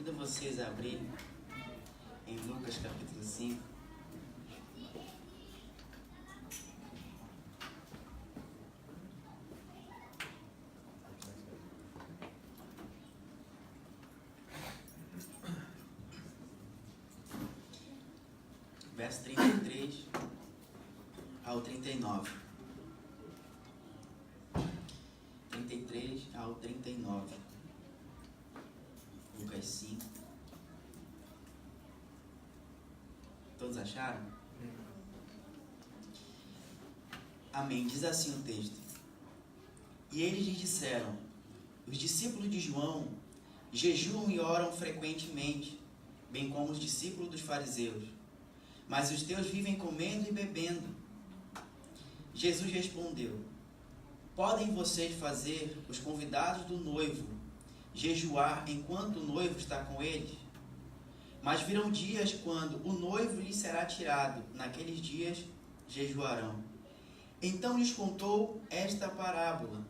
Convido vocês a abrirem em Lucas capítulo 5. Verso 33 ao 39. 33 ao 39. Lucas 5. Todos acharam? Amém. Diz assim o texto. E eles lhe disseram: os discípulos de João jejuam e oram frequentemente, bem como os discípulos dos fariseus. Mas os teus vivem comendo e bebendo. Jesus respondeu: podem vocês fazer os convidados do noivo jejuar enquanto o noivo está com eles? Mas virão dias quando o noivo lhes será tirado. Naqueles dias jejuarão. Então lhes contou esta parábola.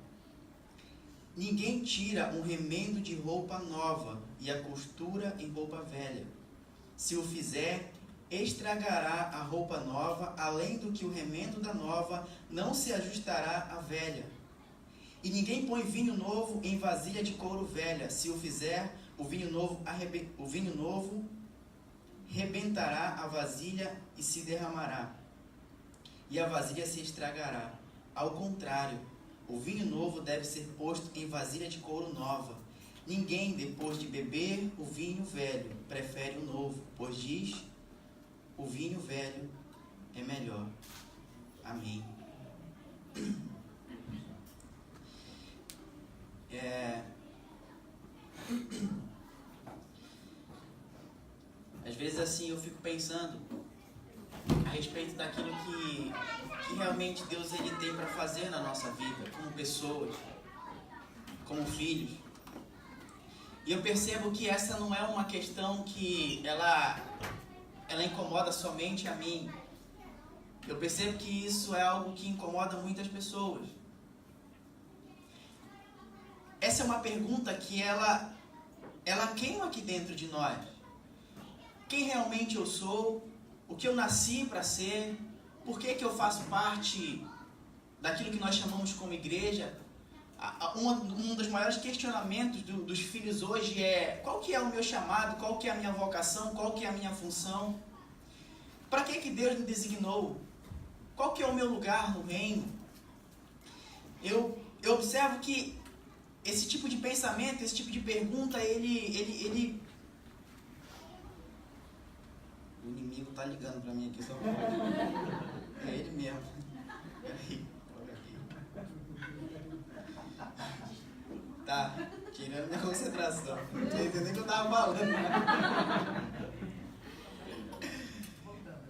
Ninguém tira um remendo de roupa nova e a costura em roupa velha. Se o fizer, estragará a roupa nova, além do que o remendo da nova não se ajustará à velha. E ninguém põe vinho novo em vasilha de couro velha. Se o fizer, o vinho novo rebentará a vasilha e se derramará, e a vasilha se estragará. Ao contrário, o vinho novo deve ser posto em vasilha de couro nova. Ninguém, depois de beber o vinho velho, prefere o novo, pois diz: o vinho velho é melhor. Amém. Às vezes assim eu fico pensando a respeito daquilo que realmente Deus ele tem para fazer na nossa vida, como pessoas, como filhos. E eu percebo que essa não é uma questão que ela incomoda somente a mim. Eu percebo que isso é algo que incomoda muitas pessoas. Essa é uma pergunta que ela queima aqui dentro de nós. Quem realmente eu sou? O que eu nasci para ser? Por que eu faço parte daquilo que nós chamamos como igreja? Um dos maiores questionamentos dos filhos hoje é: qual que é o meu chamado? Qual que é a minha vocação? Qual que é a minha função? Para que Deus me designou? Qual que é o meu lugar no reino? Eu observo que esse tipo de pensamento, esse tipo de pergunta, ele... O inimigo tá ligando para mim aqui, só pode. É ele mesmo. Peraí, olha aqui. Tá, tirando minha concentração. Não tô entendendo o que eu tava falando.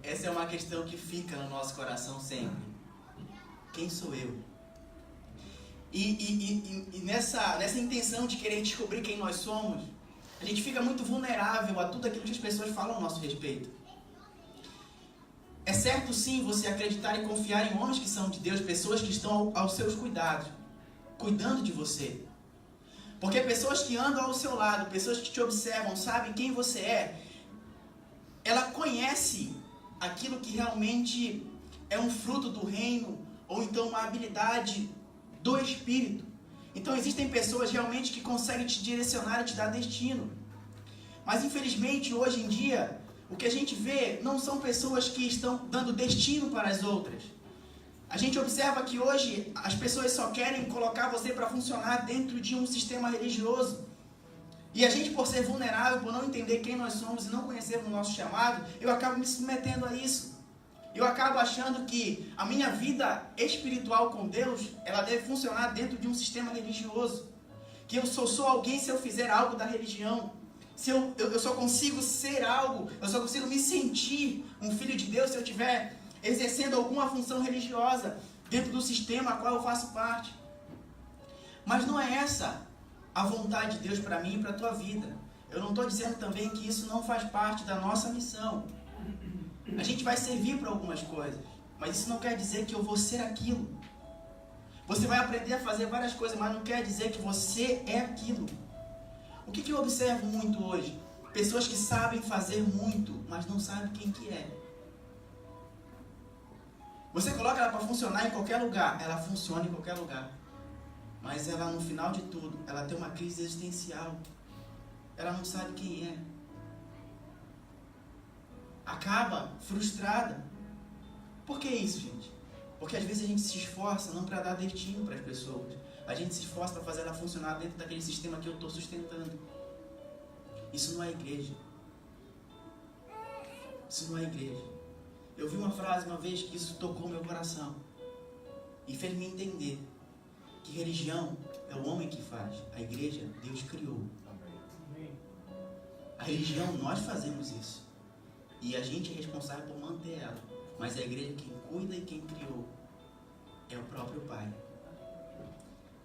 Essa é uma questão que fica no nosso coração sempre. Quem sou eu? E nessa intenção de querer descobrir quem nós somos, a gente fica muito vulnerável a tudo aquilo que as pessoas falam a nosso respeito. É certo sim você acreditar e confiar em homens que são de Deus, pessoas que estão aos seus cuidados, cuidando de você. Porque pessoas que andam ao seu lado, pessoas que te observam, sabem quem você é, ela conhece aquilo que realmente é um fruto do reino, ou então uma habilidade do Espírito. Então existem pessoas realmente que conseguem te direcionar e te dar destino. Mas infelizmente hoje em dia, o que a gente vê não são pessoas que estão dando destino para as outras. A gente observa que hoje as pessoas só querem colocar você para funcionar dentro de um sistema religioso. E a gente, por ser vulnerável, por não entender quem nós somos e não conhecer o nosso chamado, eu acabo me submetendo a isso. Eu acabo achando que a minha vida espiritual com Deus, ela deve funcionar dentro de um sistema religioso. Que eu só sou alguém se eu fizer algo da religião. Se eu só consigo ser algo, eu só consigo me sentir um filho de Deus se eu estiver exercendo alguma função religiosa dentro do sistema a qual eu faço parte. Mas não é essa a vontade de Deus para mim e para a tua vida. Eu não estou dizendo também que isso não faz parte da nossa missão. A gente vai servir para algumas coisas, mas isso não quer dizer que eu vou ser aquilo. Você vai aprender a fazer várias coisas, mas não quer dizer que você é aquilo. O que eu observo muito hoje? Pessoas que sabem fazer muito, mas não sabem quem que é. Você coloca ela para funcionar em qualquer lugar, ela funciona em qualquer lugar. Mas ela, no final de tudo, ela tem uma crise existencial. Ela não sabe quem é. Acaba frustrada. Por que isso, gente? Porque às vezes a gente se esforça não para dar destino para as pessoas. A gente se esforça para fazer ela funcionar dentro daquele sistema que eu estou sustentando. Isso não é igreja. Isso não é igreja. Eu vi uma frase uma vez que isso tocou meu coração e fez me entender que religião é o homem que faz, a igreja Deus criou. A religião nós fazemos isso e a gente é responsável por manter ela, mas a igreja quem cuida e quem criou é o próprio Pai.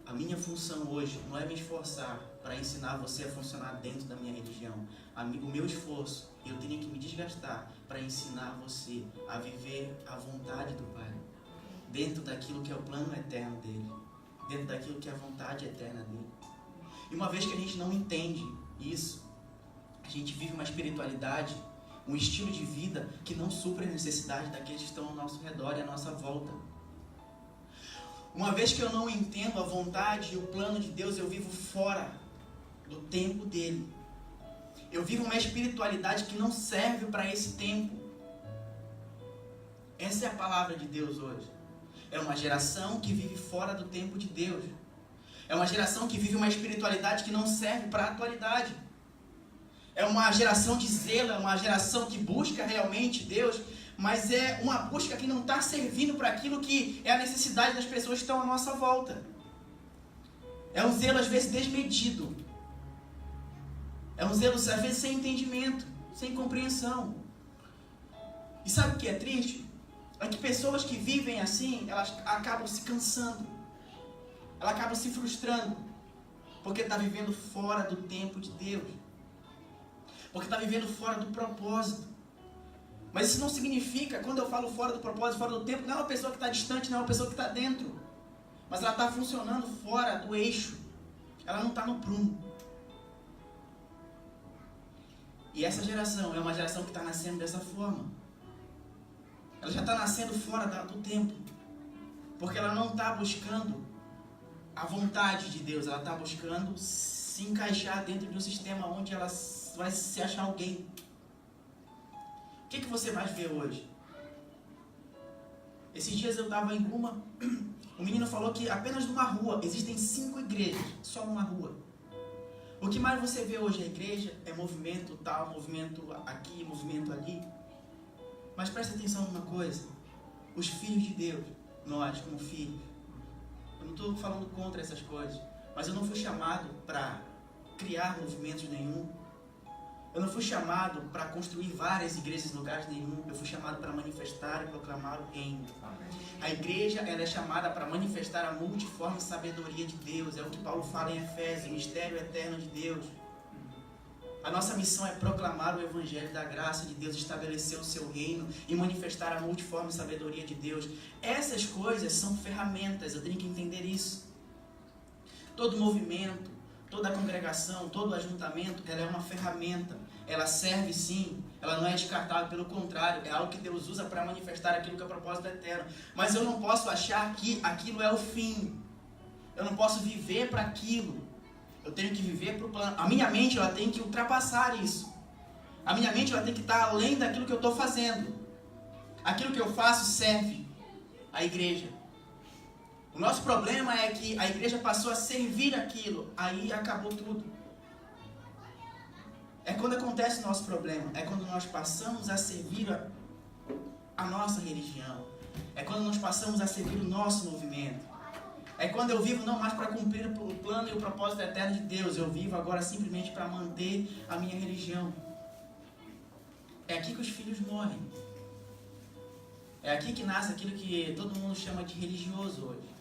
A minha função hoje não é me esforçar para ensinar você a funcionar dentro da minha religião. O meu esforço, eu teria que me desgastar para ensinar você a viver a vontade do Pai, dentro daquilo que é o plano eterno dele, dentro daquilo que é a vontade eterna dele. E uma vez que a gente não entende isso, a gente vive uma espiritualidade, um estilo de vida que não supre a necessidade daqueles que estão ao nosso redor e à nossa volta. Uma vez que eu não entendo a vontade e o plano de Deus, eu vivo fora do tempo dele. Eu vivo uma espiritualidade que não serve para esse tempo. Essa é a palavra de Deus hoje. É uma geração que vive fora do tempo de Deus. É uma geração que vive uma espiritualidade que não serve para a atualidade. É uma geração de zelo, é uma geração que busca realmente Deus, mas é uma busca que não está servindo para aquilo que é a necessidade das pessoas que estão à nossa volta. É um zelo às vezes desmedido. É um zelo às vezes sem entendimento, sem compreensão. E sabe o que é triste? É que pessoas que vivem assim, elas acabam se cansando. Elas acabam se frustrando. Porque está vivendo fora do tempo de Deus. Porque está vivendo fora do propósito. Mas isso não significa, quando eu falo fora do propósito, fora do tempo, não é uma pessoa que está distante, não é uma pessoa que está dentro. Mas ela está funcionando fora do eixo. Ela não está no prumo. E essa geração é uma geração que está nascendo dessa forma. Ela já está nascendo fora do tempo. Porque ela não está buscando a vontade de Deus. Ela está buscando se encaixar dentro de um sistema onde ela vai se achar alguém. O que você vai ver hoje? Esses dias eu estava em uma... O menino falou que apenas numa rua existem 5 igrejas. Só numa rua. O que mais você vê hoje é igreja, é movimento tal, movimento aqui, movimento ali. Mas presta atenção numa coisa. Os filhos de Deus, nós como filhos, eu não estou falando contra essas coisas, mas eu não fui chamado para criar movimentos nenhum. Eu não fui chamado para construir várias igrejas em lugares nenhum. Eu fui chamado para manifestar e proclamar o reino. A igreja ela é chamada para manifestar a multiforme sabedoria de Deus. É o que Paulo fala em Efésios, o mistério eterno de Deus. A nossa missão é proclamar o evangelho da graça de Deus, estabelecer o seu reino e manifestar a multiforme sabedoria de Deus. Essas coisas são ferramentas, eu tenho que entender isso. Todo movimento, toda congregação, todo ajuntamento, ela é uma ferramenta. Ela serve sim, ela não é descartável, pelo contrário, é algo que Deus usa para manifestar aquilo que é o propósito eterno. Mas eu não posso achar que aquilo é o fim. Eu não posso viver para aquilo. Eu tenho que viver para o plano. A minha mente ela tem que ultrapassar isso. A minha mente ela tem que estar além daquilo que eu estou fazendo. Aquilo que eu faço serve à igreja. O nosso problema é que a igreja passou a servir aquilo, aí acabou tudo. É quando acontece o nosso problema, é quando nós passamos a servir a nossa religião, é quando nós passamos a servir o nosso movimento. É quando eu vivo não mais para cumprir o plano e o propósito eterno de Deus, eu vivo agora simplesmente para manter a minha religião. É aqui que os filhos morrem. É aqui que nasce aquilo que todo mundo chama de religioso hoje.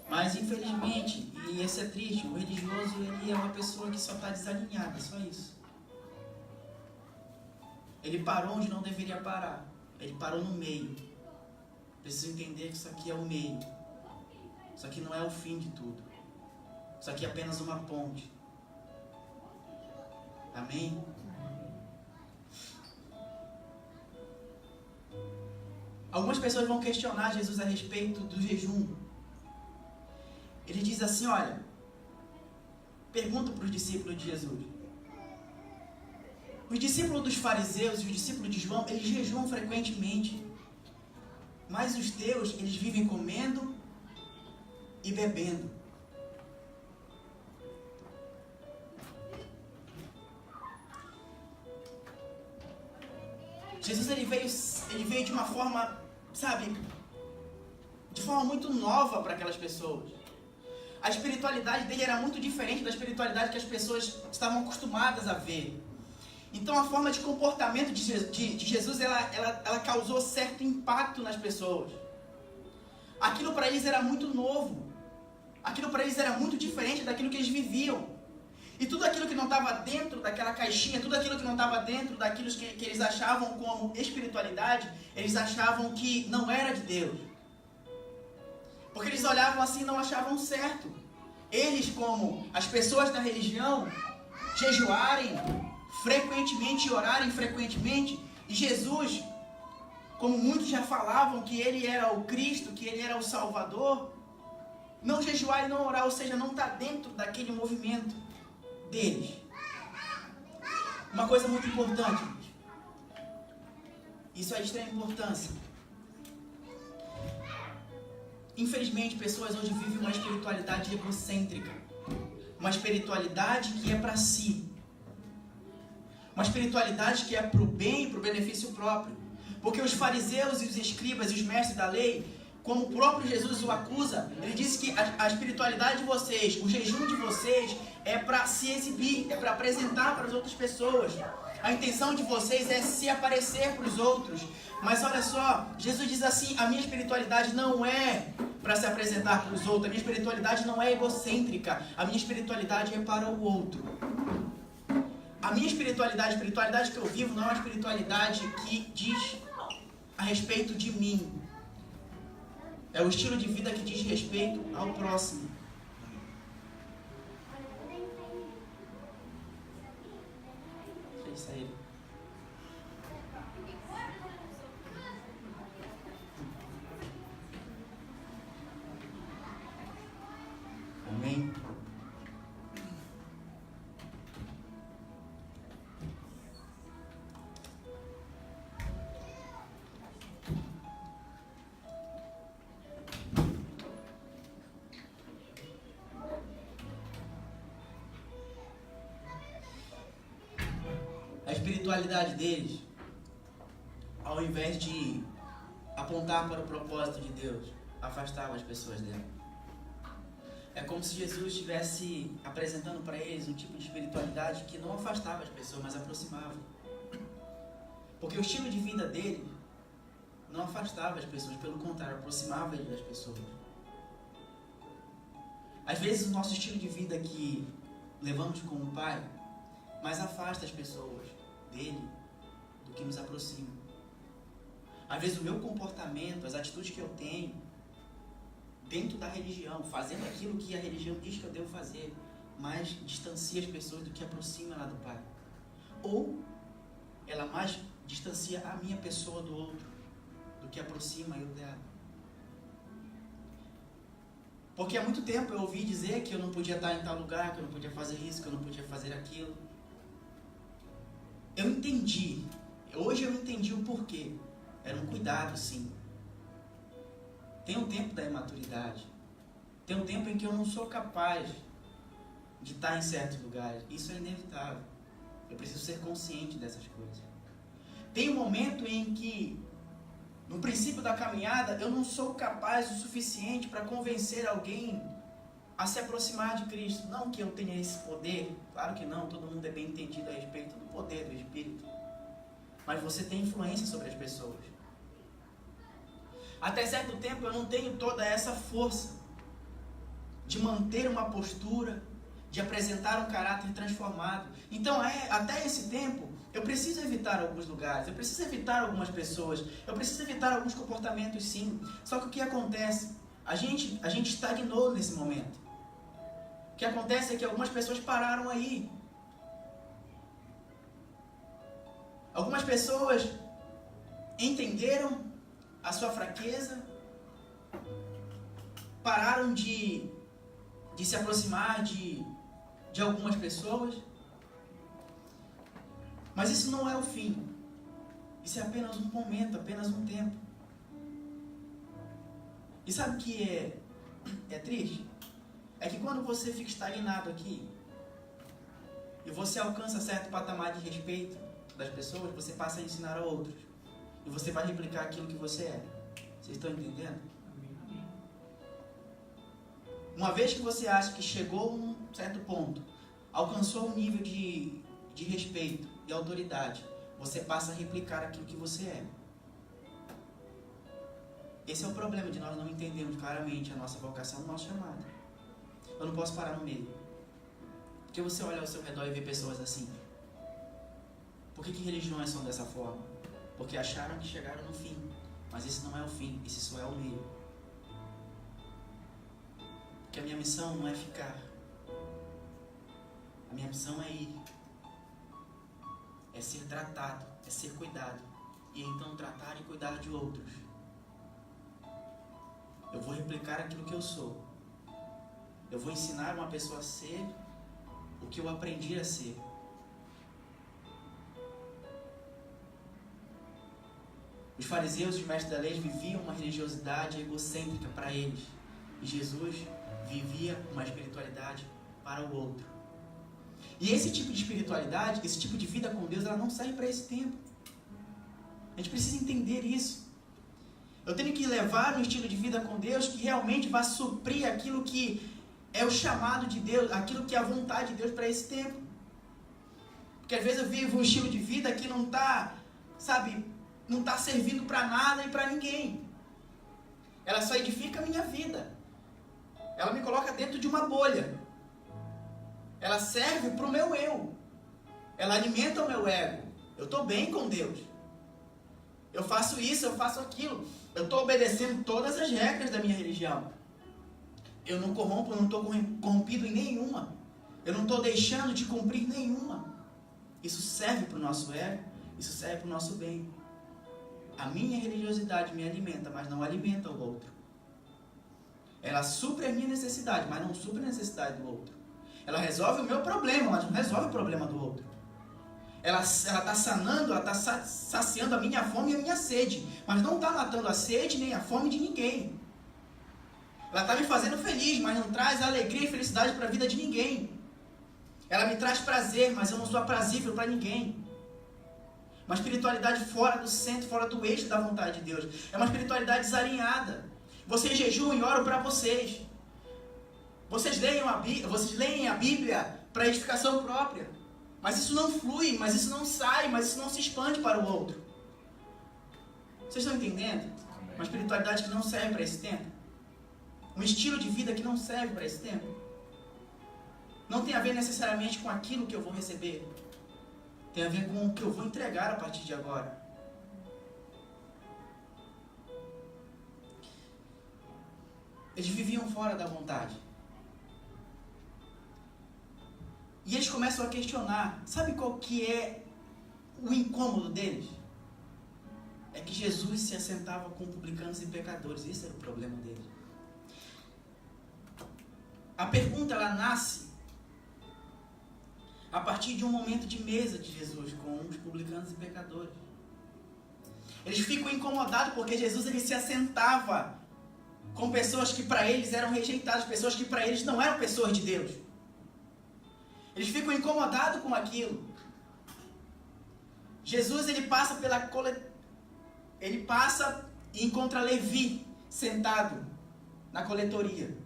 Mas infelizmente, e esse é triste, o religioso ele é uma pessoa que só está desalinhada, só isso. Ele parou onde não deveria parar. Ele parou no meio. Preciso entender que isso aqui é o meio. Isso aqui não é o fim de tudo. Isso aqui é apenas uma ponte. Amém? Algumas pessoas vão questionar Jesus a respeito do jejum. Ele diz assim, olha, pergunta para os discípulos de Jesus. Os discípulos dos fariseus e os discípulos de João, eles jejuam frequentemente. Mas os teus, eles vivem comendo e bebendo. Jesus ele veio de uma forma, sabe, de forma muito nova para aquelas pessoas. A espiritualidade dele era muito diferente da espiritualidade que as pessoas estavam acostumadas a ver. Então a forma de comportamento de Jesus, ela causou certo impacto nas pessoas. Aquilo para eles era muito novo. Aquilo para eles era muito diferente daquilo que eles viviam. E tudo aquilo que não estava dentro daquela caixinha, tudo aquilo que não estava dentro daquilo que eles achavam como espiritualidade, eles achavam que não era de Deus. Porque eles olhavam assim e não achavam certo. Eles, como as pessoas da religião, jejuarem frequentemente e orarem frequentemente. E Jesus, como muitos já falavam que ele era o Cristo, que ele era o Salvador, não jejuar e não orar, ou seja, não está dentro daquele movimento deles. Uma coisa muito importante, isso é de extrema importância. Infelizmente, pessoas hoje vivem uma espiritualidade egocêntrica, uma espiritualidade que é para si, uma espiritualidade que é para o bem e para o benefício próprio. Porque os fariseus e os escribas e os mestres da lei, como o próprio Jesus o acusa, ele disse que a espiritualidade de vocês, o jejum de vocês é para se exibir, é para apresentar para as outras pessoas. A intenção de vocês é se aparecer para os outros. Mas olha só, Jesus diz assim, a minha espiritualidade não é para se apresentar para os outros, a minha espiritualidade não é egocêntrica, a minha espiritualidade é para o outro. A minha espiritualidade, a espiritualidade que eu vivo não é uma espiritualidade que diz a respeito de mim. É o estilo de vida que diz respeito ao próximo. É isso aí. Amém? A espiritualidade deles, ao invés de apontar para o propósito de Deus, afastava as pessoas dela. É como se Jesus estivesse apresentando para eles um tipo de espiritualidade que não afastava as pessoas, mas aproximava. Porque o estilo de vida dele não afastava as pessoas, pelo contrário, aproximava ele das pessoas. Às vezes o nosso estilo de vida que levamos como pai, mais afasta as pessoas dele do que nos aproxima. Às vezes o meu comportamento, as atitudes que eu tenho dentro da religião, fazendo aquilo que a religião diz que eu devo fazer, mais distancia as pessoas do que aproxima ela do Pai. Ou ela mais distancia a minha pessoa do outro do que aproxima eu dela. Porque há muito tempo eu ouvi dizer que eu não podia estar em tal lugar, que eu não podia fazer isso, que eu não podia fazer aquilo. Eu entendi, hoje eu entendi o porquê. Era um cuidado, sim. Tem um tempo da imaturidade. Tem um tempo em que eu não sou capaz de estar em certos lugares. Isso é inevitável. Eu preciso ser consciente dessas coisas. Tem um momento em que, no princípio da caminhada, eu não sou capaz o suficiente para convencer alguém a se aproximar de Cristo. Não que eu tenha esse poder, claro que não, todo mundo é bem entendido a respeito do poder do Espírito. Mas você tem influência sobre as pessoas. Até certo tempo eu não tenho toda essa força de manter uma postura, de apresentar um caráter transformado. Então, até esse tempo, eu preciso evitar alguns lugares, eu preciso evitar algumas pessoas, eu preciso evitar alguns comportamentos, sim. Só que o que acontece? A gente estagnou nesse momento. O que acontece é que algumas pessoas pararam aí. Algumas pessoas entenderam a sua fraqueza, pararam de se aproximar de algumas pessoas, mas isso não é o fim. Isso é apenas um momento, apenas um tempo. E sabe o que é triste? É que quando você fica estagnado aqui, e você alcança certo patamar de respeito das pessoas, você passa a ensinar a outros. E você vai replicar aquilo que você é. Vocês estão entendendo? Uma vez que você acha que chegou a um certo ponto, alcançou um nível de respeito e autoridade, você passa a replicar aquilo que você é. Esse é o problema de nós não entendermos claramente a nossa vocação, o nosso chamado. Eu não posso parar no meio. Porque você olha ao seu redor e vê pessoas assim. Por que religiões são dessa forma? Porque acharam que chegaram no fim. Mas esse não é o fim, esse só é o meio. Porque a minha missão não é ficar. A minha missão é ir. É ser tratado, é ser cuidado. E então tratar e cuidar de outros. Eu vou replicar aquilo que eu sou. Eu vou ensinar uma pessoa a ser o que eu aprendi a ser. Os fariseus e os mestres da lei viviam uma religiosidade egocêntrica para eles. E Jesus vivia uma espiritualidade para o outro. E esse tipo de espiritualidade, esse tipo de vida com Deus, ela não serve para esse tempo. A gente precisa entender isso. Eu tenho que levar um estilo de vida com Deus que realmente vai suprir aquilo que é o chamado de Deus, aquilo que é a vontade de Deus para esse tempo. Porque às vezes eu vivo um estilo de vida que não está, não está servindo para nada e para ninguém. Ela só edifica a minha vida. Ela me coloca dentro de uma bolha. Ela serve para o meu eu. Ela alimenta o meu ego. Eu estou bem com Deus. Eu faço isso, eu faço aquilo. Eu estou obedecendo todas as regras da minha religião. Eu não corrompo, eu não estou corrompido em nenhuma. Eu não estou deixando de cumprir nenhuma. Isso serve para o nosso ego, isso serve para o nosso bem. A minha religiosidade me alimenta, mas não alimenta o outro. Ela supre a minha necessidade, mas não supre a necessidade do outro. Ela resolve o meu problema, mas não resolve o problema do outro. Ela está sanando, ela está saciando a minha fome e a minha sede, mas não está matando a sede nem a fome de ninguém. Ela está me fazendo feliz, mas não traz alegria e felicidade para a vida de ninguém. Ela me traz prazer, mas eu não sou aprazível para ninguém. Uma espiritualidade fora do centro, fora do eixo da vontade de Deus. É uma espiritualidade desalinhada. Vocês jejuam e oram para vocês. Vocês leem a Bíblia para edificação própria. Mas isso não flui, mas isso não sai, mas isso não se expande para o outro. Vocês estão entendendo? Uma espiritualidade que não serve para esse tempo. Um estilo de vida que não serve para esse tempo. Não tem a ver necessariamente com aquilo que eu vou receber. Tem a ver com o que eu vou entregar a partir de agora. Eles viviam fora da vontade. E eles começam a questionar. Sabe qual que é o incômodo deles? É que Jesus se assentava com publicanos e pecadores. Esse era o problema deles. A pergunta, ela nasce a partir de um momento de mesa de Jesus com os publicanos e pecadores. Eles ficam incomodados porque Jesus ele se assentava com pessoas que para eles eram rejeitadas, pessoas que para eles não eram pessoas de Deus. Eles ficam incomodados com aquilo. Jesus ele passa e encontra Levi sentado na coletoria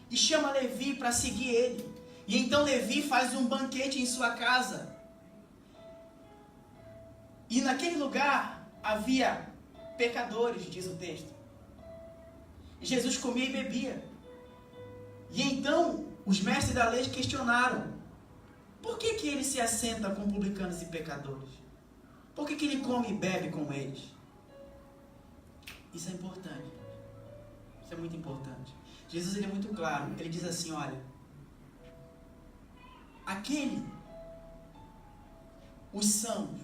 e chama Levi para seguir ele. E então Levi faz um banquete em sua casa. E naquele lugar havia pecadores, diz o texto. E Jesus comia e bebia. E então os mestres da lei questionaram: por que ele se assenta com publicanos e pecadores? Por que ele come e bebe com eles? Isso é importante. Isso é muito importante. Jesus ele é muito claro. Ele diz assim, olha, os sãos,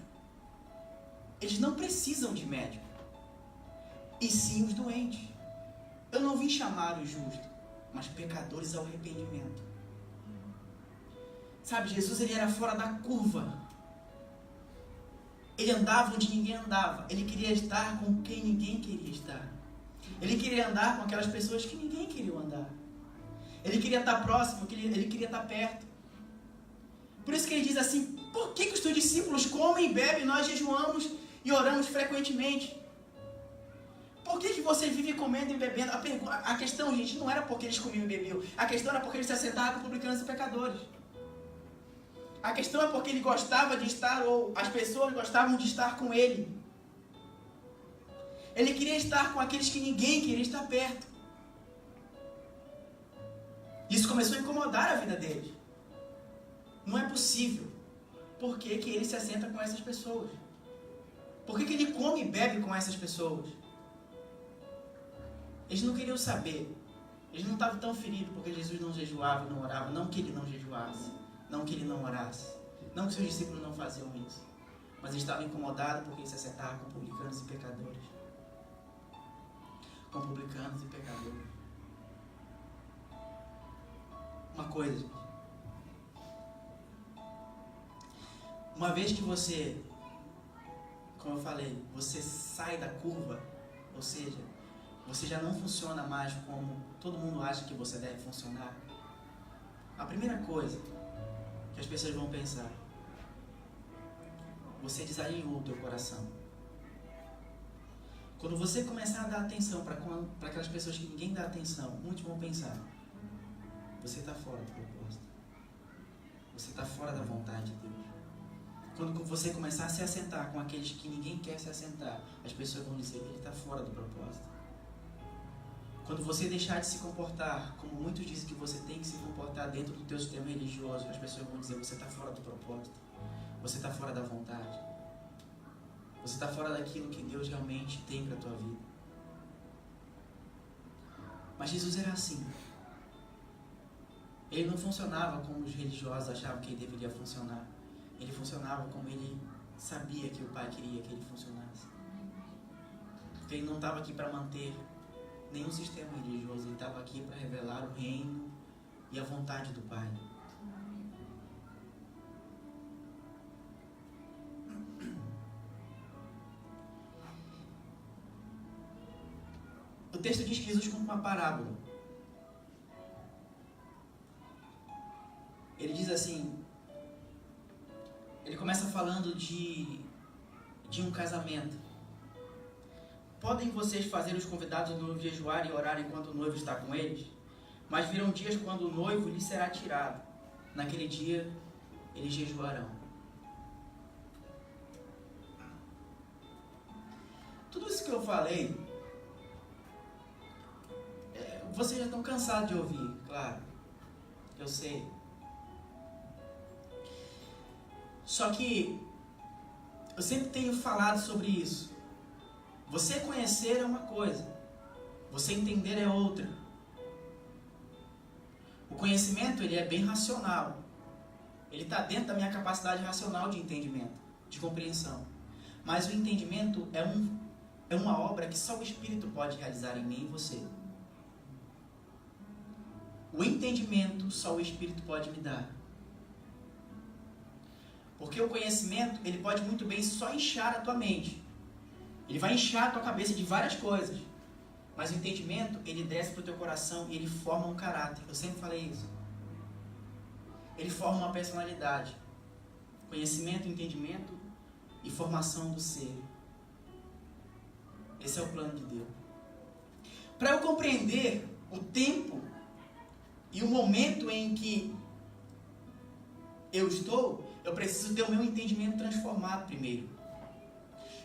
eles não precisam de médico, e sim os doentes. Eu não vim chamar os justos, mas pecadores ao arrependimento. Sabe, Jesus, ele era fora da curva. Ele andava onde ninguém andava. Ele queria estar com quem ninguém queria estar. Ele queria andar com aquelas pessoas que ninguém queria andar. Ele queria estar próximo, ele queria estar perto. Por isso que ele diz assim: por que os teus discípulos comem e bebem, nós jejuamos e oramos frequentemente? Por que você vive comendo e bebendo? A questão, gente, não era porque eles comiam e bebiam. A questão era porque eles se assentavam com publicanos e pecadores. A questão é porque ele gostava de estar, ou as pessoas gostavam de estar com ele. Ele queria estar com aqueles que ninguém queria estar perto. Isso começou a incomodar a vida deles. Não é possível. Por que ele se assenta com essas pessoas? Por que ele come e bebe com essas pessoas? Eles não queriam saber. Eles não estavam tão feridos porque Jesus não jejuava e não orava. Não que ele não jejuasse. Não que ele não orasse. Não que seus discípulos não faziam isso. Mas eles estavam incomodados porque ele se assentava com publicanos e pecadores. Com publicanos e pecadores. Uma coisa, gente. Uma vez que você, como eu falei, você sai da curva, ou seja, você já não funciona mais como todo mundo acha que você deve funcionar. A primeira coisa que as pessoas vão pensar: você desalinhou o teu coração. Quando você começar a dar atenção para aquelas pessoas que ninguém dá atenção, muitos vão pensar: você está fora do propósito. Você está fora da vontade de Deus. Quando você começar a se assentar com aqueles que ninguém quer se assentar, as pessoas vão dizer: ele está fora do propósito. Quando você deixar de se comportar como muitos dizem que você tem que se comportar dentro do teu sistema religioso, as pessoas vão dizer: você está fora do propósito. Você está fora da vontade. Você está fora daquilo que Deus realmente tem para a tua vida. Mas Jesus era assim. Ele não funcionava como os religiosos achavam que ele deveria funcionar. Ele funcionava como ele sabia que o Pai queria que ele funcionasse. Porque ele não estava aqui para manter nenhum sistema religioso. Ele estava aqui para revelar o reino e a vontade do Pai. O texto diz que Jesus conta uma parábola. Ele diz assim, ele começa falando de um casamento. Podem vocês fazer os convidados do noivo jejuar e orar enquanto o noivo está com eles? Mas virão dias quando o noivo lhe será tirado. Naquele dia, eles jejuarão. Tudo isso que eu falei, vocês já estão cansados de ouvir, claro. Eu sei. Só que eu sempre tenho falado sobre isso. Você conhecer é uma coisa, você entender é outra. O conhecimento, ele é bem racional. Ele está dentro da minha capacidade racional de entendimento, de compreensão. Mas o entendimento é uma obra que só o Espírito pode realizar em mim e em você. O entendimento só o Espírito pode me dar. Porque o conhecimento, ele pode muito bem só inchar a tua mente. Ele vai inchar a tua cabeça de várias coisas. Mas o entendimento, ele desce para o teu coração e ele forma um caráter. Eu sempre falei isso. Ele forma uma personalidade. Conhecimento, entendimento e formação do ser. Esse é o plano de Deus. Para eu compreender o tempo e o momento em que eu estou, eu preciso ter o meu entendimento transformado primeiro.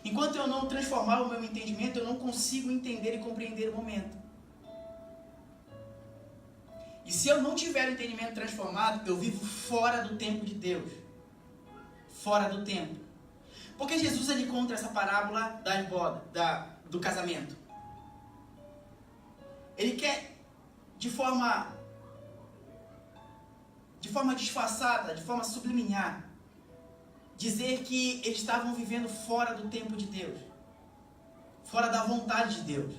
Enquanto eu não transformar o meu entendimento, eu não consigo entender e compreender o momento. E se eu não tiver o entendimento transformado, eu vivo fora do tempo de Deus. Fora do tempo. Porque Jesus, ele conta essa parábola das bodas, do casamento. Ele quer, de forma disfarçada, de forma subliminar, dizer que eles estavam vivendo fora do tempo de Deus, fora da vontade de Deus.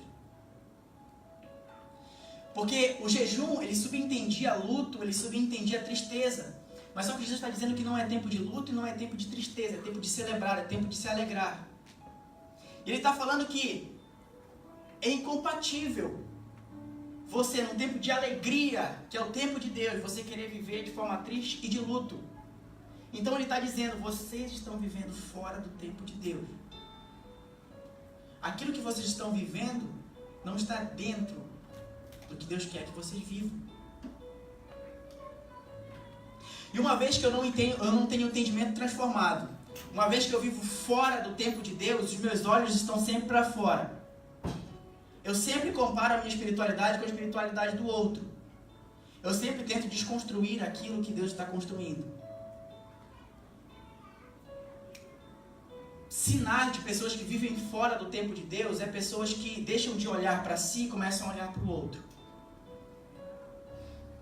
Porque o jejum, ele subentendia luto, ele subentendia tristeza. Mas só que Jesus está dizendo que não é tempo de luto e não é tempo de tristeza, é tempo de celebrar, é tempo de se alegrar. E ele está falando que é incompatível você, num tempo de alegria, que é o tempo de Deus, você querer viver de forma triste e de luto. Então ele está dizendo, vocês estão vivendo fora do tempo de Deus. Aquilo que vocês estão vivendo não está dentro do que Deus quer que vocês vivam. E uma vez que eu não tenho entendimento transformado, uma vez que eu vivo fora do tempo de Deus, os meus olhos estão sempre para fora. Eu sempre comparo a minha espiritualidade com a espiritualidade do outro. Eu sempre tento desconstruir aquilo que Deus está construindo. Sinais de pessoas que vivem fora do tempo de Deus é pessoas que deixam de olhar para si e começam a olhar para o outro.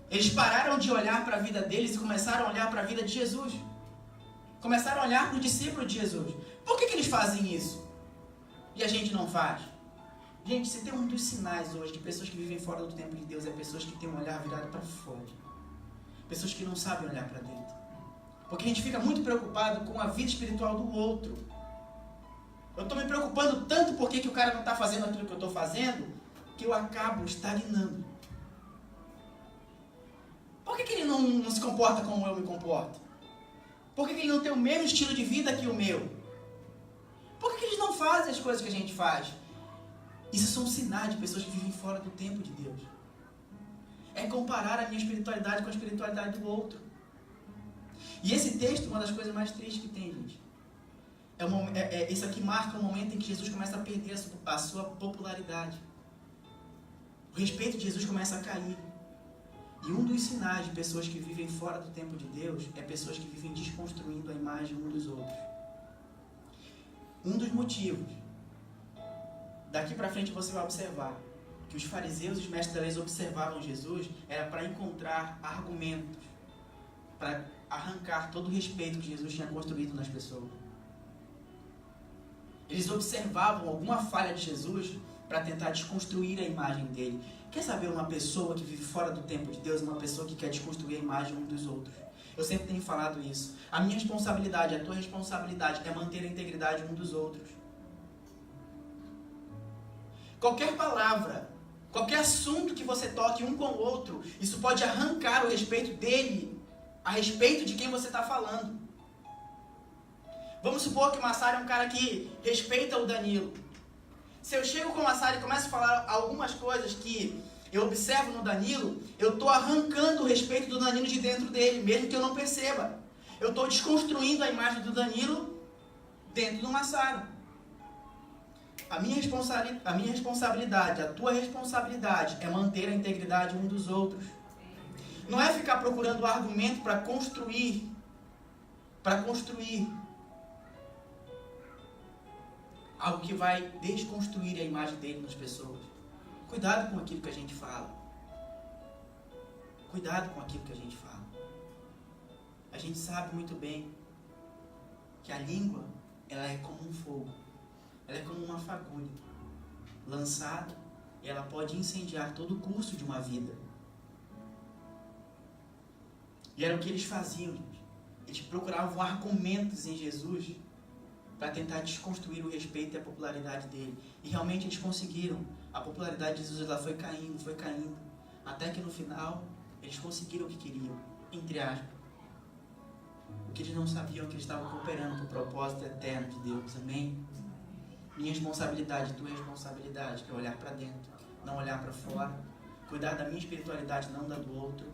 Eles pararam de olhar para a vida deles e começaram a olhar para a vida de Jesus. Começaram a olhar para o discípulo de Jesus. Por que eles fazem isso? E a gente não faz? Gente, se tem um dos sinais hoje de pessoas que vivem fora do tempo de Deus, é pessoas que têm um olhar virado para fora. Pessoas que não sabem olhar para dentro. Porque a gente fica muito preocupado com a vida espiritual do outro. Eu estou me preocupando tanto porque o cara não está fazendo aquilo que eu estou fazendo, que eu acabo estagnando. Por que ele não se comporta como eu me comporto? Por que ele não tem o mesmo estilo de vida que o meu? Por que eles não fazem as coisas que a gente faz? Isso são sinais de pessoas que vivem fora do tempo de Deus. É comparar a minha espiritualidade com a espiritualidade do outro. E esse texto, uma das coisas mais tristes que tem, gente. Isso aqui marca um momento em que Jesus começa a perder a sua popularidade. O respeito de Jesus começa a cair. E um dos sinais de pessoas que vivem fora do tempo de Deus é pessoas que vivem desconstruindo a imagem um dos outros. Um dos motivos, daqui para frente você vai observar, que os fariseus e os mestres da lei observavam Jesus, era para encontrar argumentos, para arrancar todo o respeito que Jesus tinha construído nas pessoas. Eles observavam alguma falha de Jesus para tentar desconstruir a imagem dele. Quer saber uma pessoa que vive fora do tempo de Deus, uma pessoa que quer desconstruir a imagem um dos outros? Eu sempre tenho falado isso. A minha responsabilidade, a tua responsabilidade é manter a integridade um dos outros. Qualquer palavra, qualquer assunto que você toque um com o outro, isso pode arrancar o respeito dele a respeito de quem você está falando. Vamos supor que o Massaro é um cara que respeita o Danilo. Se eu chego com o Massaro e começo a falar algumas coisas que eu observo no Danilo, eu estou arrancando o respeito do Danilo de dentro dele, mesmo que eu não perceba. Eu estou desconstruindo a imagem do Danilo dentro do Massaro. A minha responsabilidade, a tua responsabilidade é manter a integridade um dos outros. Não é ficar procurando argumento para construir algo que vai desconstruir a imagem dele nas pessoas. Cuidado com aquilo que a gente fala. Cuidado com aquilo que a gente fala. A gente sabe muito bem que a língua, ela é como um fogo. Ela é como uma fagulha lançada e ela pode incendiar todo o curso de uma vida. E era o que eles faziam, gente. Eles procuravam argumentos em Jesus para tentar desconstruir o respeito e a popularidade dele. E realmente eles conseguiram. A popularidade de Jesus ela foi caindo, até que no final eles conseguiram o que queriam, entre aspas. O que eles não sabiam é que eles estavam cooperando para o propósito eterno de Deus. Amém? Minha responsabilidade, tua responsabilidade, que é olhar para dentro, não olhar para fora. Cuidar da minha espiritualidade, não da do outro.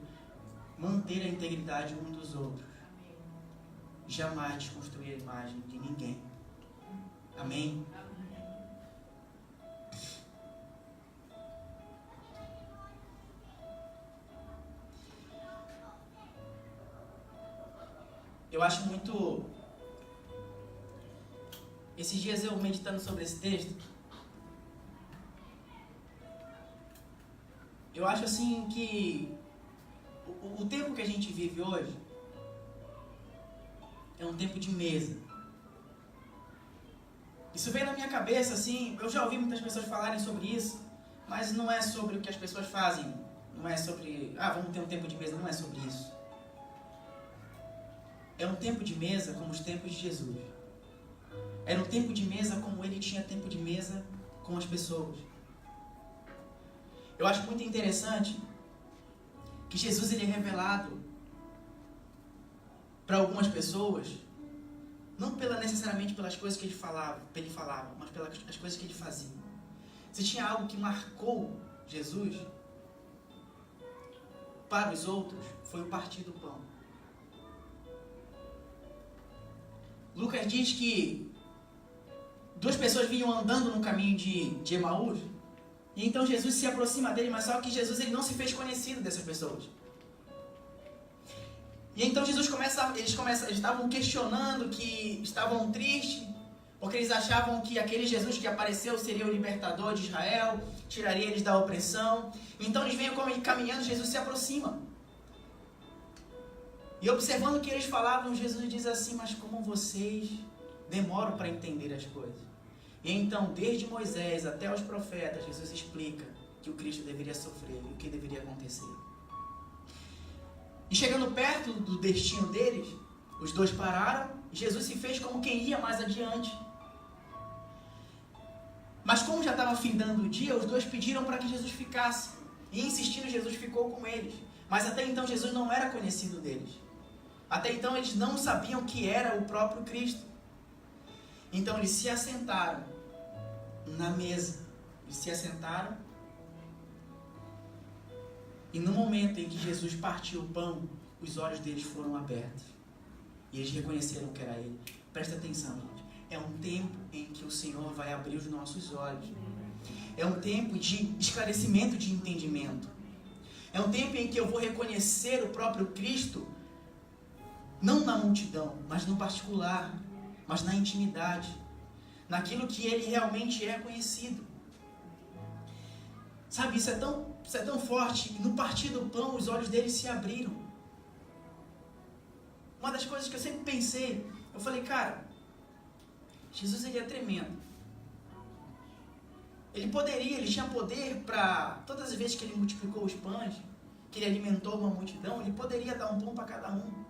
Manter a integridade um dos outros. Jamais desconstruir a imagem de ninguém. Amém? Eu acho muito... Esses dias eu meditando sobre esse texto, eu acho assim que o tempo que a gente vive hoje é um tempo de mesa. Isso veio na minha cabeça, assim, eu já ouvi muitas pessoas falarem sobre isso, mas não é sobre o que as pessoas fazem, não é sobre, vamos ter um tempo de mesa, não é sobre isso. É um tempo de mesa como os tempos de Jesus. Era um tempo de mesa como ele tinha tempo de mesa com as pessoas. Eu acho muito interessante que Jesus ele é revelado para algumas pessoas, não necessariamente pelas coisas que ele falava, mas pelas coisas que ele fazia. Se tinha algo que marcou Jesus para os outros, foi o partir do pão. Lucas diz que duas pessoas vinham andando no caminho de Emaús, e então Jesus se aproxima dele, mas só que Jesus ele não se fez conhecido dessas pessoas. E então Jesus eles estavam questionando, que estavam tristes, porque eles achavam que aquele Jesus que apareceu seria o libertador de Israel, tiraria eles da opressão. Então eles vêm caminhando, Jesus se aproxima. E observando o que eles falavam, Jesus diz assim, mas como vocês demoram para entender as coisas. E então, desde Moisés até os profetas, Jesus explica que o Cristo deveria sofrer e o que deveria acontecer. E chegando perto do destino deles, os dois pararam e Jesus se fez como quem ia mais adiante. Mas como já estava findando o dia, os dois pediram para que Jesus ficasse. E insistindo, Jesus ficou com eles. Mas até então Jesus não era conhecido deles. Até então eles não sabiam que era o próprio Cristo. Então eles se assentaram na mesa. Eles se assentaram. E no momento em que Jesus partiu o pão, os olhos deles foram abertos. E eles reconheceram que era Ele. Presta atenção, gente. É um tempo em que o Senhor vai abrir os nossos olhos. É um tempo de esclarecimento de entendimento. É um tempo em que eu vou reconhecer o próprio Cristo, não na multidão, mas no particular, mas na intimidade, naquilo que Ele realmente é conhecido. Sabe, isso é tão forte. E no partir do pão, os olhos deles se abriram. Uma das coisas que eu sempre pensei, eu falei, cara, Jesus ele é tremendo. Ele tinha poder para, todas as vezes que ele multiplicou os pães, que ele alimentou uma multidão, ele poderia dar um pão para cada um.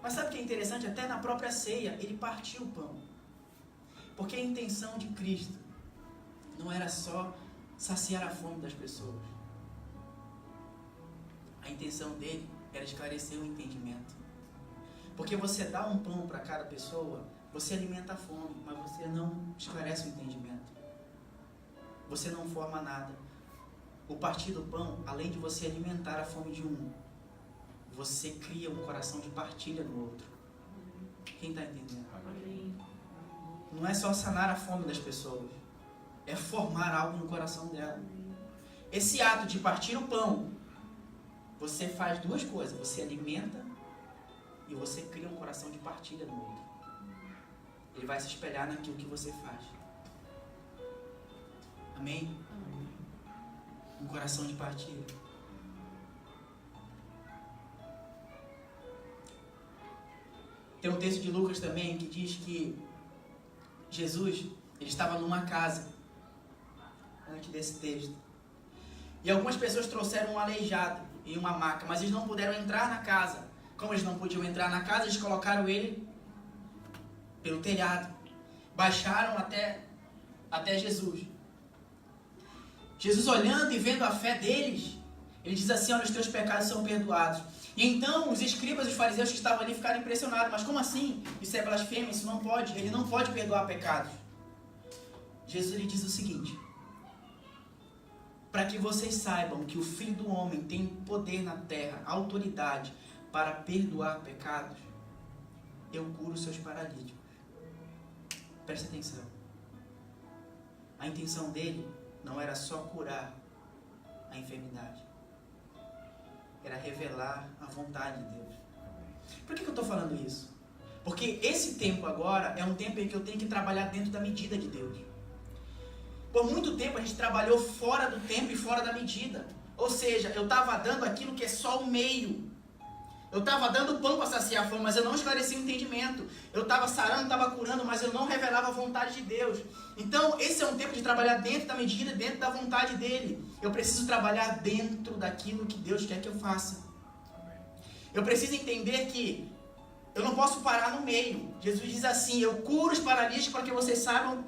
Mas sabe o que é interessante? Até na própria ceia, ele partiu o pão. Porque a intenção de Cristo não era só saciar a fome das pessoas. A intenção dele era esclarecer o entendimento. Porque você dá um pão para cada pessoa, você alimenta a fome, mas você não esclarece o entendimento. Você não forma nada. O partir do pão, além de você alimentar a fome de um, você cria um coração de partilha no outro. Quem está entendendo? Não é só sanar a fome das pessoas, é formar algo no coração dela. Esse ato de partir o pão, você faz duas coisas. Você alimenta e você cria um coração de partilha no outro. Ele vai se espelhar naquilo que você faz. Amém? Um coração de partilha. Tem um texto de Lucas também que diz que Jesus, ele estava numa casa antes desse texto. E algumas pessoas trouxeram um aleijado em uma maca, mas eles não puderam entrar na casa. Como eles não podiam entrar na casa, eles colocaram ele pelo telhado. Baixaram até Jesus. Jesus, olhando e vendo a fé deles, ele diz assim, olha, os teus pecados são perdoados. E então os escribas e os fariseus que estavam ali ficaram impressionados. Mas como assim? Isso é blasfêmia, isso não pode. Ele não pode perdoar pecados. Jesus lhe diz o seguinte: para que vocês saibam que o Filho do Homem tem poder na terra, autoridade para perdoar pecados, eu curo os seus paralíticos. Preste atenção. A intenção dele não era só curar a enfermidade. Era revelar a vontade de Deus. Por que eu estou falando isso? Porque esse tempo agora é um tempo em que eu tenho que trabalhar dentro da medida de Deus. Por muito tempo a gente trabalhou fora do tempo e fora da medida. Ou seja, eu estava dando aquilo que é só o meio. Eu estava dando pão para saciar a fome, mas eu não esclarecia o entendimento. Eu estava sarando, estava curando, mas eu não revelava a vontade de Deus. Então, esse é um tempo de trabalhar dentro da medida, dentro da vontade dEle. Eu preciso trabalhar dentro daquilo que Deus quer que eu faça. Eu preciso entender que eu não posso parar no meio. Jesus diz assim: eu curo os paralíticos para que vocês saibam,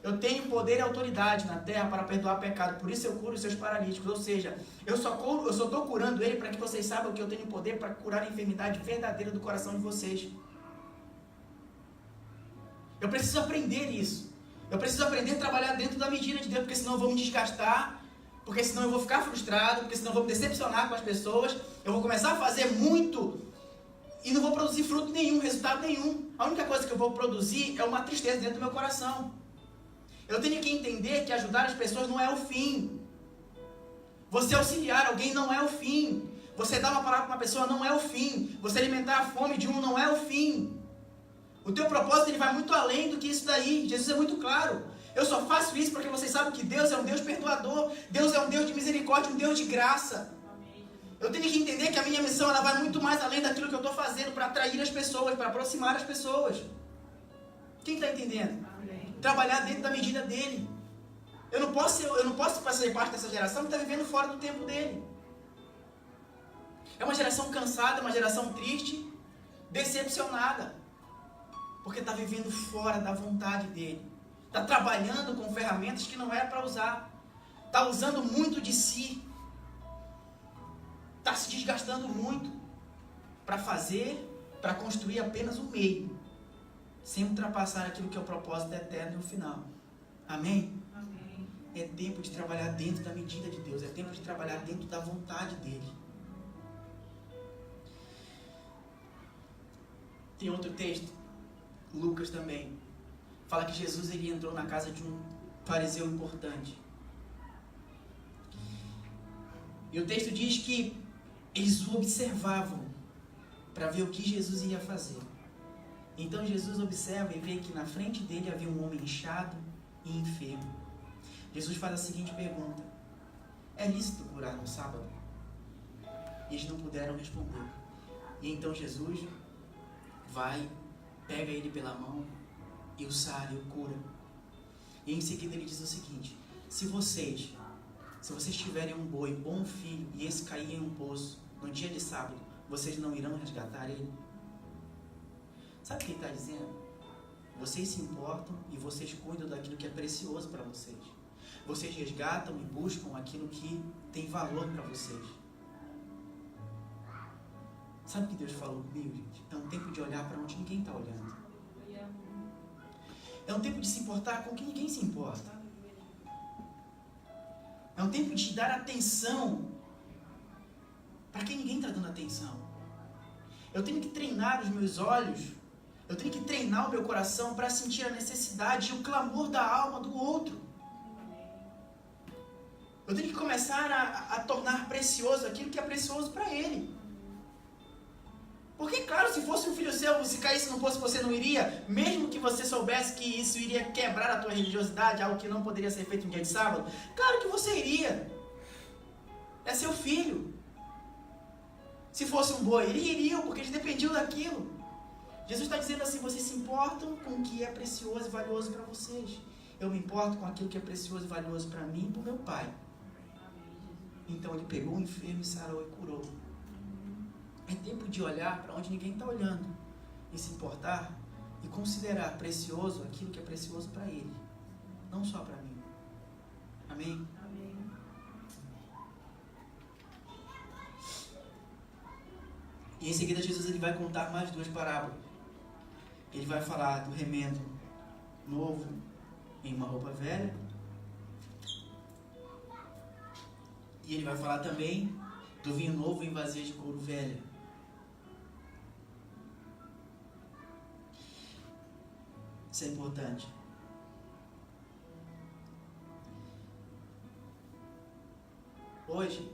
eu tenho poder e autoridade na terra para perdoar pecado, por isso eu curo os seus paralíticos. Ou seja, eu só estou curando ele para que vocês saibam que eu tenho poder para curar a enfermidade verdadeira do coração de vocês. Eu preciso aprender isso. Eu preciso aprender a trabalhar dentro da medida de Deus, porque senão eu vou me desgastar, porque senão eu vou ficar frustrado, porque senão eu vou me decepcionar com as pessoas, eu vou começar a fazer muito e não vou produzir fruto nenhum, resultado nenhum. A única coisa que eu vou produzir é uma tristeza dentro do meu coração. Eu tenho que entender que ajudar as pessoas não é o fim. Você auxiliar alguém não é o fim. Você dar uma palavra para uma pessoa não é o fim. Você alimentar a fome de um não é o fim. O teu propósito ele vai muito além do que isso daí. Jesus é muito claro. Eu só faço isso porque vocês sabem que Deus é um Deus perdoador. Deus é um Deus de misericórdia, um Deus de graça. Eu tenho que entender que a minha missão ela vai muito mais além daquilo que eu estou fazendo para atrair as pessoas, para aproximar as pessoas. Quem está entendendo? Trabalhar dentro da medida dele. Eu não posso fazer parte dessa geração que está vivendo fora do tempo dele. É uma geração cansada, uma geração triste, decepcionada, porque está vivendo fora da vontade dele. Está trabalhando com ferramentas que não é para usar. Está usando muito de si. Está se desgastando muito para fazer, para construir apenas o meio, sem ultrapassar aquilo que é o propósito eterno e o final. Amém? Amém. É tempo de trabalhar dentro da medida de Deus. É tempo de trabalhar dentro da vontade dele. Tem outro texto, Lucas também, fala que Jesus ele entrou na casa de um fariseu importante. E o texto diz que eles o observavam para ver o que Jesus ia fazer. Então Jesus observa e vê que na frente dele havia um homem inchado e enfermo. Jesus faz a seguinte pergunta: é lícito curar no sábado? E eles não puderam responder. E então Jesus vai, pega ele pela mão e o sara e o cura. E em seguida ele diz o seguinte: se vocês tiverem um boi ou um filho e esse cair em um poço no dia de sábado, vocês não irão resgatar ele? Sabe o que ele está dizendo? Vocês se importam e vocês cuidam daquilo que é precioso para vocês. Vocês resgatam e buscam aquilo que tem valor para vocês. Sabe o que Deus falou comigo, gente? É um tempo de olhar para onde ninguém está olhando. É um tempo de se importar com quem ninguém se importa. É um tempo de dar atenção para quem ninguém está dando atenção. Eu tenho que treinar os meus olhos, eu tenho que treinar o meu coração para sentir a necessidade e o clamor da alma do outro. Eu tenho que começar a tornar precioso aquilo que é precioso para ele. Porque, claro, se fosse um filho seu, se caísse no poço, você não iria, mesmo que você soubesse que isso iria quebrar a tua religiosidade, algo que não poderia ser feito um dia de sábado, claro que você iria. É seu filho. Se fosse um boi, eles iriam, porque eles dependiam daquilo. Jesus está dizendo assim: vocês se importam com o que é precioso e valioso para vocês. Eu me importo com aquilo que é precioso e valioso para mim e para o meu pai. Então ele pegou o enfermo e sarou e curou. É tempo de olhar para onde ninguém está olhando e se importar e considerar precioso aquilo que é precioso para ele, não só para mim. Amém? Amém. E em seguida Jesus ele vai contar mais duas parábolas. Ele vai falar do remendo novo em uma roupa velha. E ele vai falar também do vinho novo em vasilha de couro velha. Isso é importante. Hoje,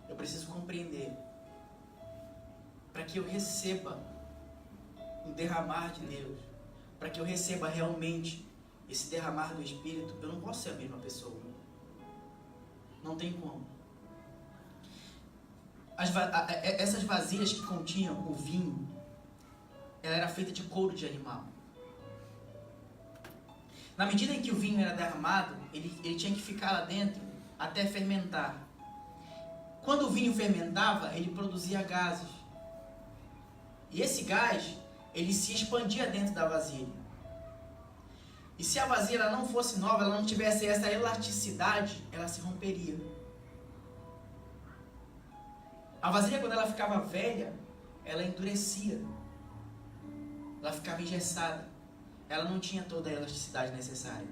eu preciso compreender, para que eu receba um derramar de Deus, para que eu receba realmente esse derramar do Espírito, eu não posso ser a mesma pessoa. Não tem como. essas vasilhas que continham o vinho, ela era feita de couro de animal. Na medida em que o vinho era derramado, ele tinha que ficar lá dentro até fermentar. Quando o vinho fermentava, ele produzia gases. E esse gás, ele se expandia dentro da vasilha. E se a vasilha ela não fosse nova, ela não tivesse essa elasticidade, ela se romperia. A vasilha, quando ela ficava velha, ela endurecia. Ela ficava engessada. Ela não tinha toda a elasticidade necessária.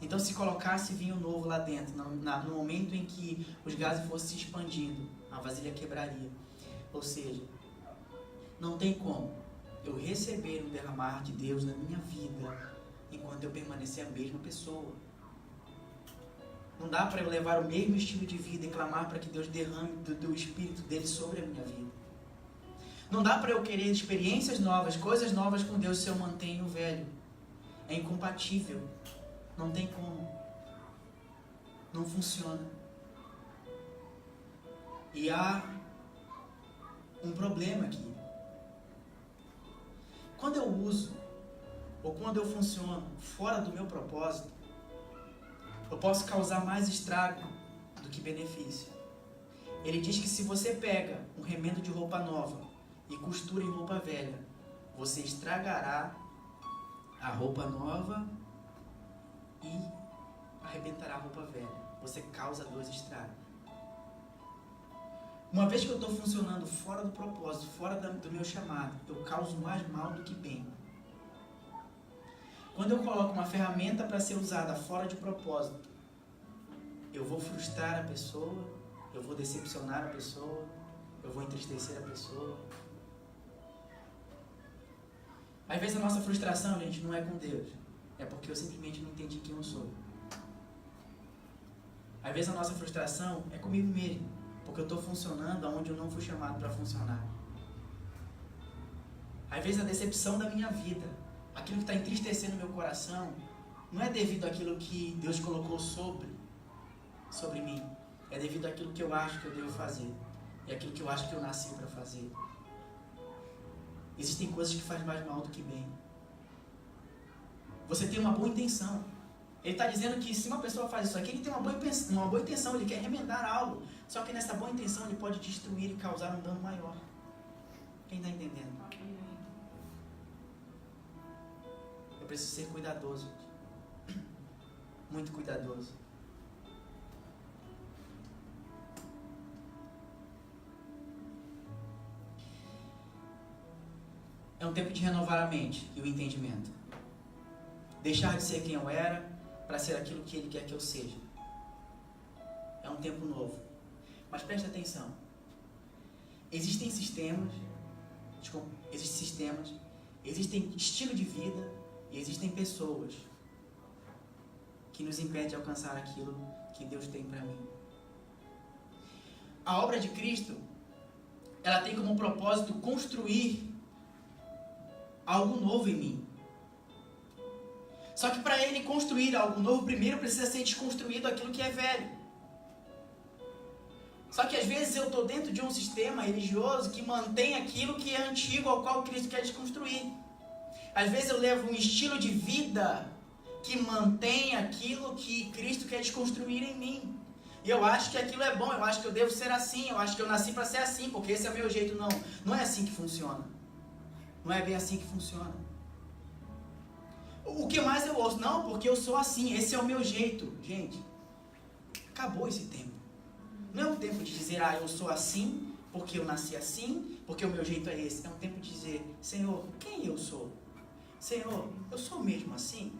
Então, se colocasse vinho novo lá dentro, no momento em que os gases fossem se expandindo, a vasilha quebraria. Ou seja, não tem como eu receber o derramar de Deus na minha vida enquanto eu permanecer a mesma pessoa. Não dá para eu levar o mesmo estilo de vida e clamar para que Deus derrame do Espírito dele sobre a minha vida. Não dá para eu querer experiências novas, coisas novas com Deus se eu mantenho o velho. É incompatível. Não tem como. Não funciona. E há um problema aqui. Quando eu uso, ou quando eu funciono fora do meu propósito, eu posso causar mais estrago do que benefício. Ele diz que se você pega um remendo de roupa nova e costura em roupa velha, você estragará a roupa nova e arrebentará a roupa velha. Você causa dois estragos. Uma vez que eu estou funcionando fora do propósito, fora do meu chamado, eu causo mais mal do que bem. Quando eu coloco uma ferramenta para ser usada fora de propósito, eu vou frustrar a pessoa, eu vou decepcionar a pessoa, eu vou entristecer a pessoa. Às vezes a nossa frustração, gente, não é com Deus. É porque eu simplesmente não entendi quem eu sou. Às vezes a nossa frustração é comigo mesmo. Porque eu estou funcionando onde eu não fui chamado para funcionar. Às vezes a decepção da minha vida, aquilo que está entristecendo meu coração, não é devido àquilo que Deus colocou sobre mim. É devido àquilo que eu acho que eu devo fazer. E aquilo que eu acho que eu nasci para fazer. Existem coisas que fazem mais mal do que bem. Você tem uma boa intenção. Ele está dizendo que se uma pessoa faz isso aqui, ele tem uma boa intenção, ele quer remendar algo. Só que nessa boa intenção ele pode destruir e causar um dano maior. Quem está entendendo? Eu preciso ser cuidadoso. Muito cuidadoso. É um tempo de renovar a mente e o entendimento. Deixar de ser quem eu era para ser aquilo que Ele quer que eu seja. É um tempo novo. Mas preste atenção. Existem sistemas, existem estilo de vida e existem pessoas que nos impedem de alcançar aquilo que Deus tem para mim. A obra de Cristo, ela tem como propósito construir algo novo em mim. Só que para ele construir algo novo, primeiro precisa ser desconstruído aquilo que é velho. Só que às vezes eu estou dentro de um sistema religioso que mantém aquilo que é antigo, ao qual Cristo quer desconstruir. Às vezes eu levo um estilo de vida que mantém aquilo que Cristo quer desconstruir em mim. E eu acho que aquilo é bom, eu acho que eu devo ser assim, eu acho que eu nasci para ser assim, porque esse é o meu jeito. Não, não é assim que funciona. Não é bem assim que funciona. O que mais eu ouço? Não, porque eu sou assim, esse é o meu jeito. Gente, acabou esse tempo. Não é um tempo de dizer, eu sou assim, porque eu nasci assim, porque o meu jeito é esse. É um tempo de dizer, Senhor, quem eu sou? Senhor, eu sou mesmo assim?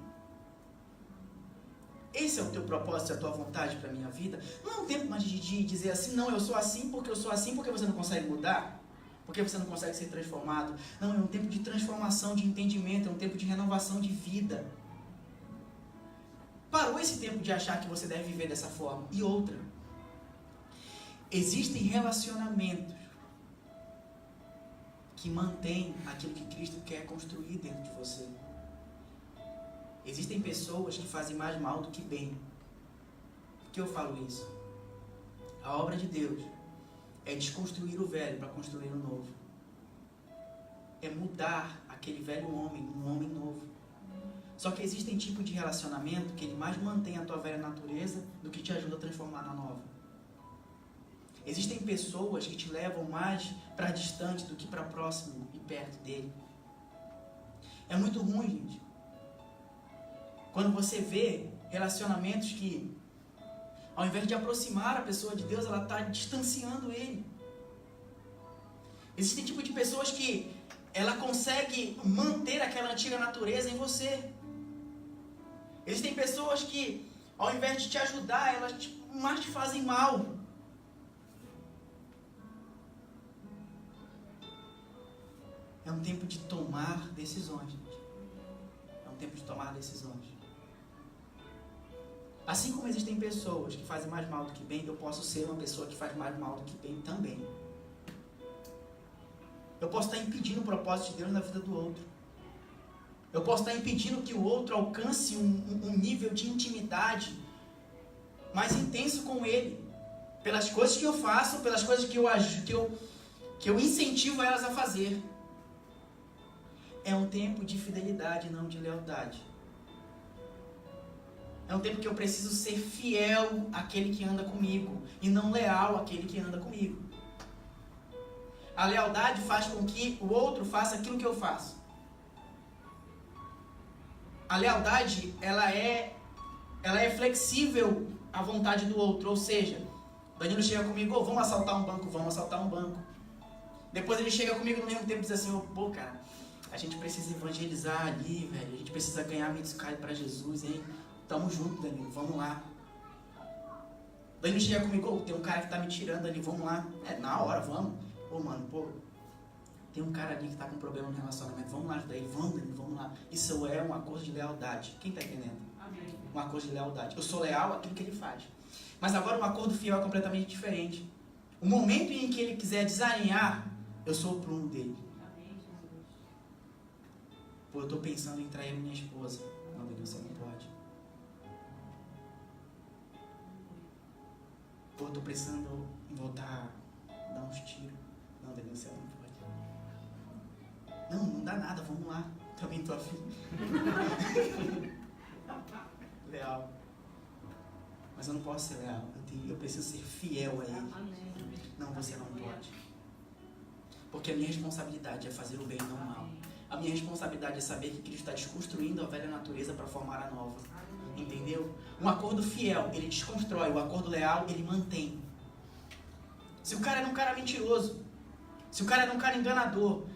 Esse é o teu propósito, a tua vontade para a minha vida? Não é um tempo mais de dizer assim, não, eu sou assim porque você não consegue mudar? Porque você não consegue ser transformado? Não, é um tempo de transformação, de entendimento, é um tempo de renovação de vida. Parou esse tempo de achar que você deve viver dessa forma. E outra, existem relacionamentos que mantêm aquilo que Cristo quer construir dentro de você. Existem pessoas que fazem mais mal do que bem. Por que eu falo isso? A obra de Deus, é desconstruir o velho para construir o novo. É mudar aquele velho homem num homem novo. Só que existem tipos de relacionamento que ele mais mantém a tua velha natureza do que te ajuda a transformar na nova. Existem pessoas que te levam mais para distante do que para próximo e perto dele. É muito ruim, gente. Quando você vê relacionamentos que, ao invés de aproximar a pessoa de Deus, ela está distanciando ele. Existem tipo de pessoas que ela consegue manter aquela antiga natureza em você. Existem pessoas que, ao invés de te ajudar, elas mais te fazem mal. É um tempo de tomar decisões, gente. É um tempo de tomar decisões. Assim como existem pessoas que fazem mais mal do que bem, eu posso ser uma pessoa que faz mais mal do que bem também. Eu posso estar impedindo o propósito de Deus na vida do outro. Eu posso estar impedindo que o outro alcance um nível de intimidade mais intenso com Ele. Pelas coisas que eu faço, pelas coisas que eu incentivo elas a fazer. É um tempo de fidelidade, não de lealdade. É um tempo que eu preciso ser fiel àquele que anda comigo e não leal àquele que anda comigo. A lealdade faz com que o outro faça aquilo que eu faço. A lealdade, ela é flexível à vontade do outro. Ou seja, Danilo chega comigo, vamos assaltar um banco. Depois ele chega comigo no mesmo tempo e diz assim, pô, cara, a gente precisa evangelizar ali, velho. A gente precisa ganhar Mitsukai para Jesus, hein? Tamo junto, Danilo, vamos lá. Danilo chega comigo, tem um cara que tá me tirando ali, vamos lá. Na hora, vamos. Tem um cara ali que tá com problema no relacionamento, vamos lá ajudar ele, vamos, Danilo, vamos lá. Isso é um acordo de lealdade. Quem tá entendendo? Amém. Um acordo de lealdade. Eu sou leal àquilo que ele faz. Mas agora um acordo fiel é completamente diferente. O momento em que ele quiser desalinhar, eu sou o prumo dele. Pô, eu tô pensando em trair minha esposa. Não, Danilo, você não pode. Pô, eu tô precisando voltar a dar uns tiros. Não, Danilo, você não pode. Não dá nada, vamos lá. Também tô afim. Leal. Mas eu não posso ser leal. Eu preciso ser fiel a ele. Não, você não pode. Porque a minha responsabilidade é fazer o bem e não o mal. A minha responsabilidade é saber que Cristo está desconstruindo a velha natureza para formar a nova. Entendeu? Um acordo fiel, ele desconstrói. O acordo leal, ele mantém. Se o cara era um cara mentiroso, se o cara era um cara enganador,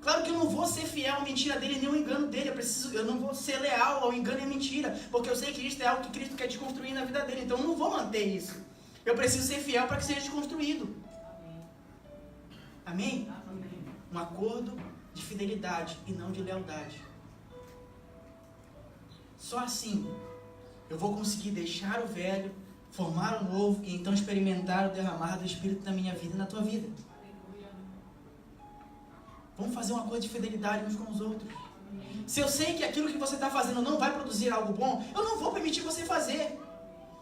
claro que eu não vou ser fiel à mentira dele nem ao engano dele. Eu não vou ser leal ao engano e à mentira, porque eu sei que Cristo é algo que Cristo quer desconstruir na vida dele. Então eu não vou manter isso. Eu preciso ser fiel para que seja desconstruído. Amém? Um acordo de fidelidade e não de lealdade. Só assim eu vou conseguir deixar o velho, formar o novo e então experimentar o derramar do Espírito na minha vida e na tua vida. Vamos fazer um acordo de fidelidade uns com os outros. Se eu sei que aquilo que você está fazendo não vai produzir algo bom, eu não vou permitir você fazer.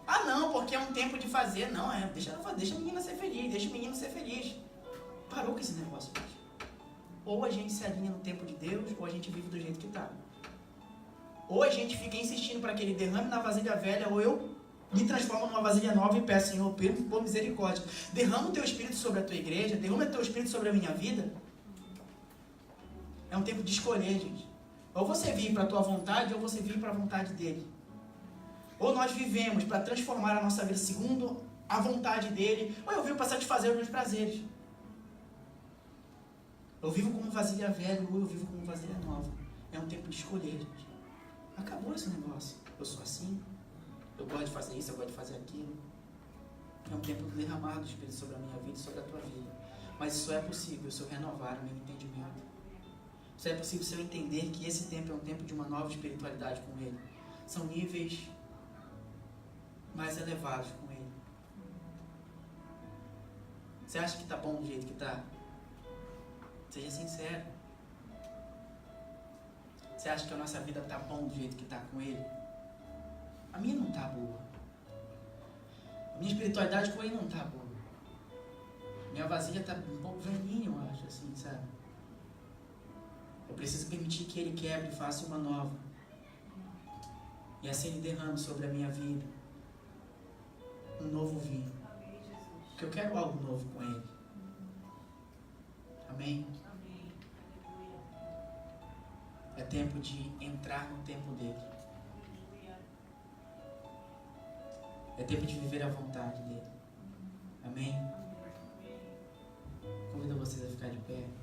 Ah não, porque é um tempo de fazer. Não, deixa a menina ser feliz, deixa o menino ser feliz. Parou com esse negócio, gente. Ou a gente se alinha no tempo de Deus, ou a gente vive do jeito que está. Ou a gente fica insistindo para que ele derrame na vasilha velha, ou eu me transformo numa vasilha nova e peço, Senhor, por misericórdia, derrama o teu Espírito sobre a tua igreja, derrama o teu Espírito sobre a minha vida. É um tempo de escolher, gente. Ou você vive para a tua vontade, ou você vive para a vontade dele. Ou nós vivemos para transformar a nossa vida segundo a vontade dele, ou eu vivo para satisfazer os meus prazeres. Eu vivo como vasilha velha, ou eu vivo como vasilha nova. É um tempo de escolher, gente. Acabou esse negócio. Eu sou assim, eu gosto de fazer isso, eu gosto de fazer aquilo. É um tempo de derramar do Espírito sobre a minha vida e sobre a tua vida. Mas isso é possível se eu renovar o meu entendimento. Isso é possível se eu entender que esse tempo é um tempo de uma nova espiritualidade com Ele. São níveis mais elevados com Ele. Você acha que está bom do jeito que está? Seja sincero. Você acha que a nossa vida está bom do jeito que está com Ele? A minha não está boa. A minha espiritualidade com Ele não está boa. Minha vasilha está um pouco velhinha, eu acho, assim, sabe? Eu preciso permitir que Ele quebre e faça uma nova. E assim Ele derrame sobre a minha vida um novo vinho. Porque eu quero algo novo com Ele. Amém? É tempo de entrar no tempo dele. É tempo de viver a vontade dele. Amém? Convido vocês a ficar de pé.